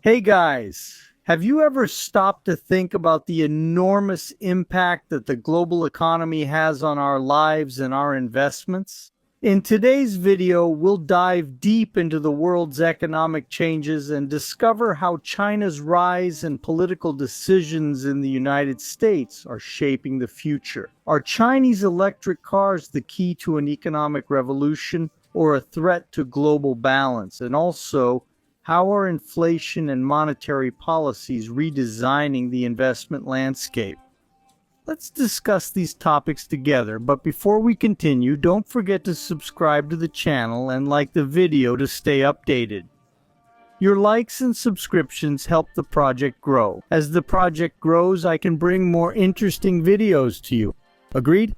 Hey guys, have you ever stopped to think about the enormous impact that the global economy has on our lives and our investments? In today's video, we'll dive deep into the world's economic changes and discover how China's rise and political decisions in the United States are shaping the future. Are Chinese electric cars the key to an economic revolution or a threat to global balance? And also, how are inflation and monetary policies redesigning the investment landscape? Let's discuss these topics together, but before we continue, don't forget to subscribe to the channel and like the video to stay updated. Your likes and subscriptions help the project grow. As the project grows, I can bring more interesting videos to you. Agreed?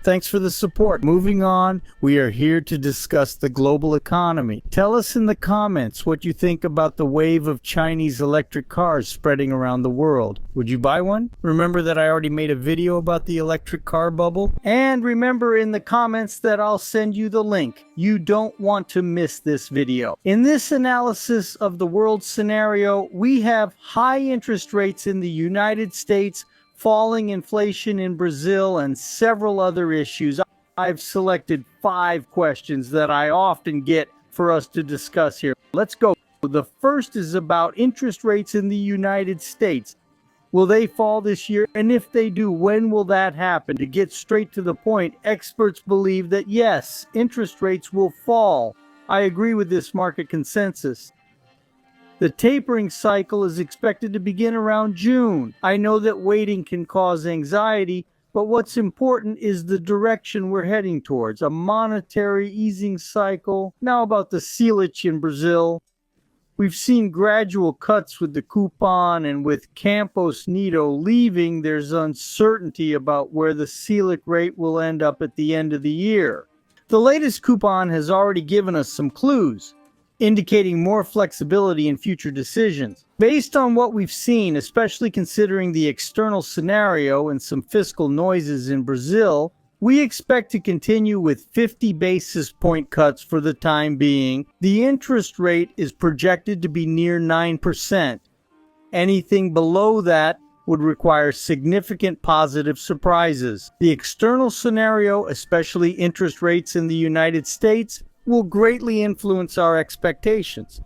Thanks for the support. Moving on, we are here to discuss the global economy. Tell us in the comments what you think about the wave of Chinese electric cars spreading around the world. Would you buy one? Remember that I already made a video about the electric car bubble? And remember in the comments that I'll send you the link. You don't want to miss this video. In this analysis of the world scenario, we have high interest rates in the United States, falling inflation in Brazil, and several other issues. I've selected 5 questions that I often get for us to discuss here. Let's go. The first is about interest rates in the United States. Will they fall this year? And if they do, when will that happen? To get straight to the point, experts believe that yes, interest rates will fall. I agree with this market consensus. The tapering cycle is expected to begin around June. I know that waiting can cause anxiety, but what's important is the direction we're heading towards, a monetary easing cycle. Now about the Selic in Brazil. We've seen gradual cuts with the coupon, and with Campos Neto leaving, there's uncertainty about where the Selic rate will end up at the end of the year. The latest coupon has already given us some clues, indicating more flexibility in future decisions. Based on what we've seen, especially considering the external scenario and some fiscal noises in Brazil, we expect to continue with 50 basis point cuts for the time being. The interest rate is projected to be near 9%. Anything below that would require significant positive surprises. The external scenario, especially interest rates in the United States, will greatly influence our expectations.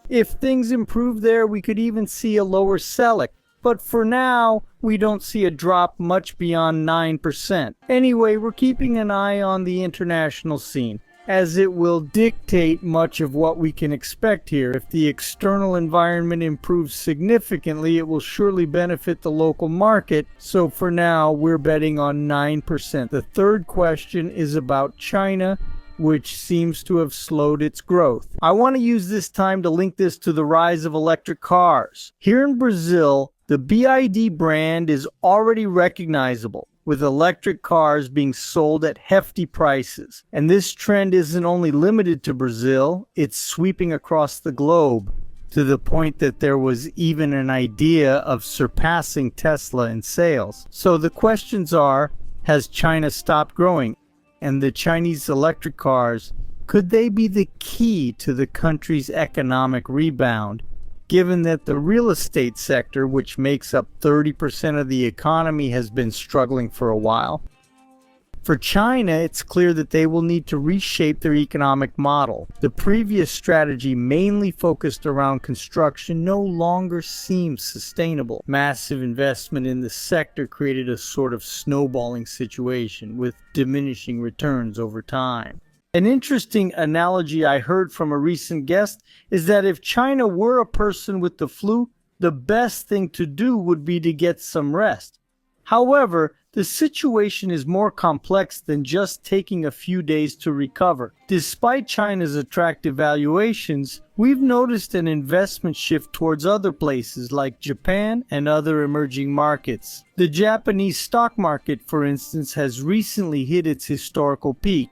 If things improve there, we could even see a lower Selic. But for now, we don't see a drop much beyond 9%. Anyway, we're keeping an eye on the international scene, as it will dictate much of what we can expect here. If the external environment improves significantly, it will surely benefit the local market. So for now, we're betting on 9%. The third question is about China, which seems to have slowed its growth. I want to use this time to link this to the rise of electric cars. Here in Brazil, the BID brand is already recognizable, with electric cars being sold at hefty prices. And this trend isn't only limited to Brazil, it's sweeping across the globe, to the point that there was even an idea of surpassing Tesla in sales. So the questions are, has China stopped growing? And the Chinese electric cars, could they be the key to the country's economic rebound, given that the real estate sector, which makes up 30% of the economy, has been struggling for a while? For China, it's clear that they will need to reshape their economic model. The previous strategy, mainly focused around construction, no longer seems sustainable. Massive investment in the sector created a sort of snowballing situation with diminishing returns over time. An interesting analogy I heard from a recent guest is that if China were a person with the flu, the best thing to do would be to get some rest. However, the situation is more complex than just taking a few days to recover. Despite China's attractive valuations, we've noticed an investment shift towards other places like Japan and other emerging markets. The Japanese stock market, for instance, has recently hit its historical peak.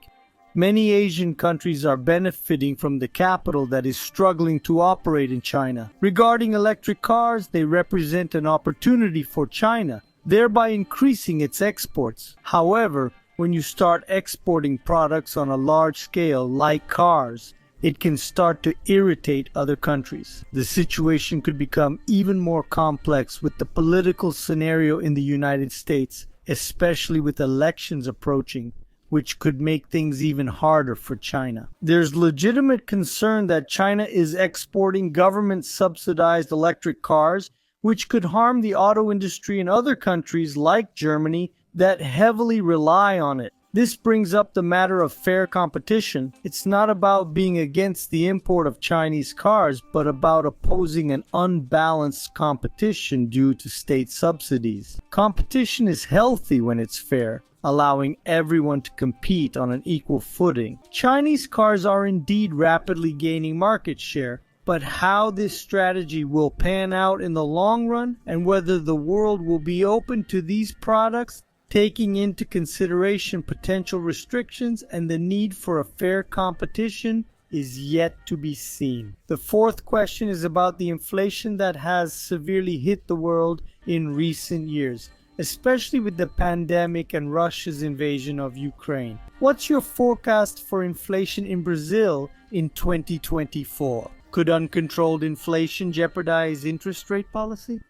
Many Asian countries are benefiting from the capital that is struggling to operate in China. Regarding electric cars, they represent an opportunity for China, thereby increasing its exports. However, when you start exporting products on a large scale like cars, it can start to irritate other countries. The situation could become even more complex with the political scenario in the United States, especially with elections approaching, which could make things even harder for China. There's legitimate concern that China is exporting government-subsidized electric cars, which could harm the auto industry in other countries like Germany that heavily rely on it. This brings up the matter of fair competition. It's not about being against the import of Chinese cars, but about opposing an unbalanced competition due to state subsidies. Competition is healthy when it's fair, allowing everyone to compete on an equal footing. Chinese cars are indeed rapidly gaining market share, but how this strategy will pan out in the long run and whether the world will be open to these products, taking into consideration potential restrictions and the need for a fair competition, is yet to be seen. The fourth question is about the inflation that has severely hit the world in recent years, especially with the pandemic and Russia's invasion of Ukraine. What's your forecast for inflation in Brazil in 2024? Could uncontrolled inflation jeopardize interest rate policy?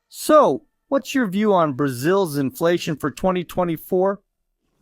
So, what's your view on Brazil's inflation for 2024?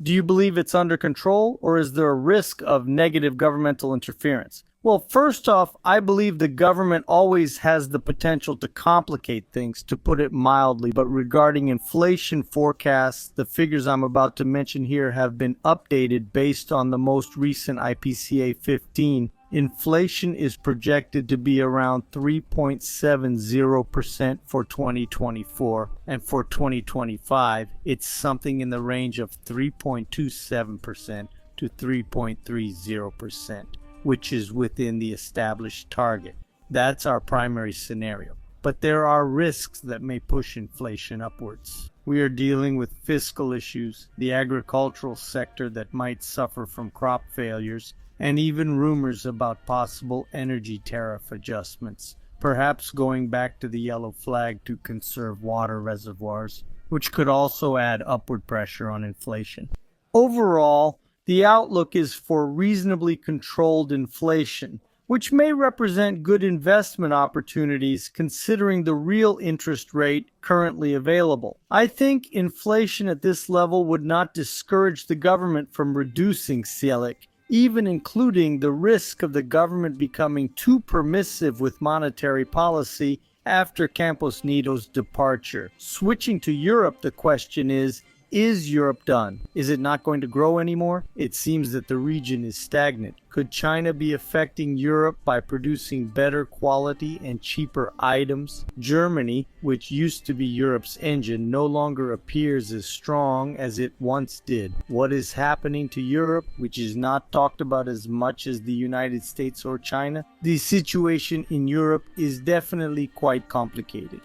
Do you believe it's under control, or is there a risk of negative governmental interference? Well, first off, I believe the government always has the potential to complicate things, to put it mildly. But regarding inflation forecasts, the figures I'm about to mention here have been updated based on the most recent IPCA 15. Inflation is projected to be around 3.70% for 2024, and for 2025, it's something in the range of 3.27% to 3.30%, which is within the established target. That's our primary scenario. But there are risks that may push inflation upwards. We are dealing with fiscal issues, the agricultural sector that might suffer from crop failures, and even rumors about possible energy tariff adjustments, perhaps going back to the yellow flag to conserve water reservoirs, which could also add upward pressure on inflation. Overall, the outlook is for reasonably controlled inflation, which may represent good investment opportunities considering the real interest rate currently available. I think inflation at this level would not discourage the government from reducing CELIC, even including the risk of the government becoming too permissive with monetary policy after Campos Neto's departure. Switching to Europe, the question is Europe done? Is it not going to grow anymore? It seems that the region is stagnant. Could China be affecting Europe by producing better quality and cheaper items? Germany, which used to be Europe's engine, no longer appears as strong as it once did. What is happening to Europe, which is not talked about as much as the United States or China? The situation in Europe is definitely quite complicated.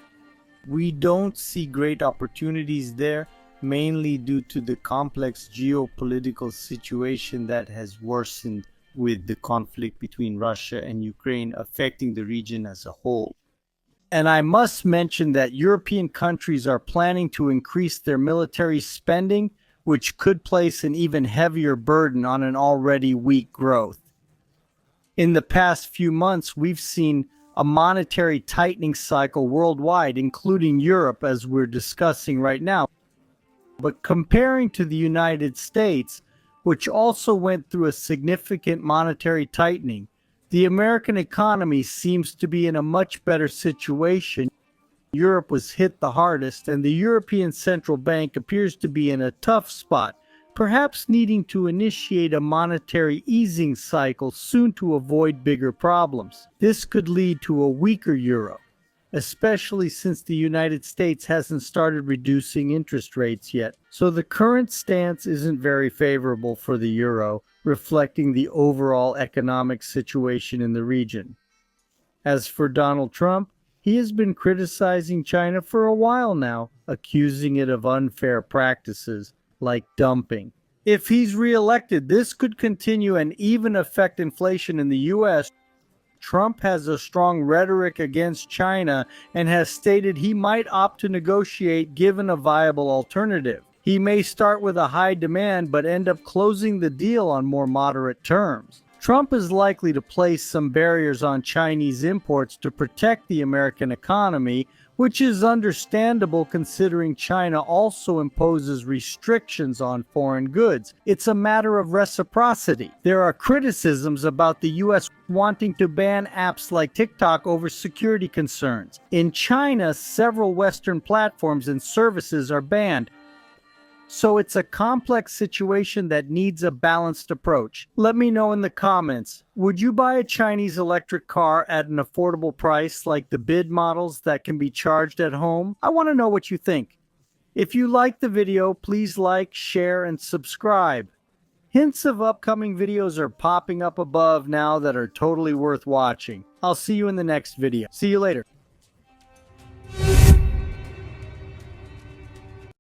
We don't see great opportunities there, mainly due to the complex geopolitical situation that has worsened with the conflict between Russia and Ukraine affecting the region as a whole. And I must mention that European countries are planning to increase their military spending, which could place an even heavier burden on an already weak growth. In the past few months, we've seen a monetary tightening cycle worldwide, including Europe, as we're discussing right now. But comparing to the United States, which also went through a significant monetary tightening, the American economy seems to be in a much better situation. Europe was hit the hardest, and the European Central Bank appears to be in a tough spot, perhaps needing to initiate a monetary easing cycle soon to avoid bigger problems. This could lead to a weaker euro, especially since the United States hasn't started reducing interest rates yet. So the current stance isn't very favorable for the euro, reflecting the overall economic situation in the region. As for Donald Trump, he has been criticizing China for a while now, accusing it of unfair practices like dumping. If he's reelected, this could continue and even affect inflation in the U.S. Trump has a strong rhetoric against China and has stated he might opt to negotiate given a viable alternative. He may start with a high demand but end up closing the deal on more moderate terms. Trump is likely to place some barriers on Chinese imports to protect the American economy, which is understandable considering China also imposes restrictions on foreign goods. It's a matter of reciprocity. There are criticisms about the US wanting to ban apps like TikTok over security concerns. In China, several Western platforms and services are banned. So it's a complex situation that needs a balanced approach. Let me know in the comments, would you buy a Chinese electric car at an affordable price like the bid models that can be charged at home? I want to know what you think. If you liked the video, please like, share, and subscribe. Hints of upcoming videos are popping up above now that are totally worth watching. I'll see you in the next video. See you later.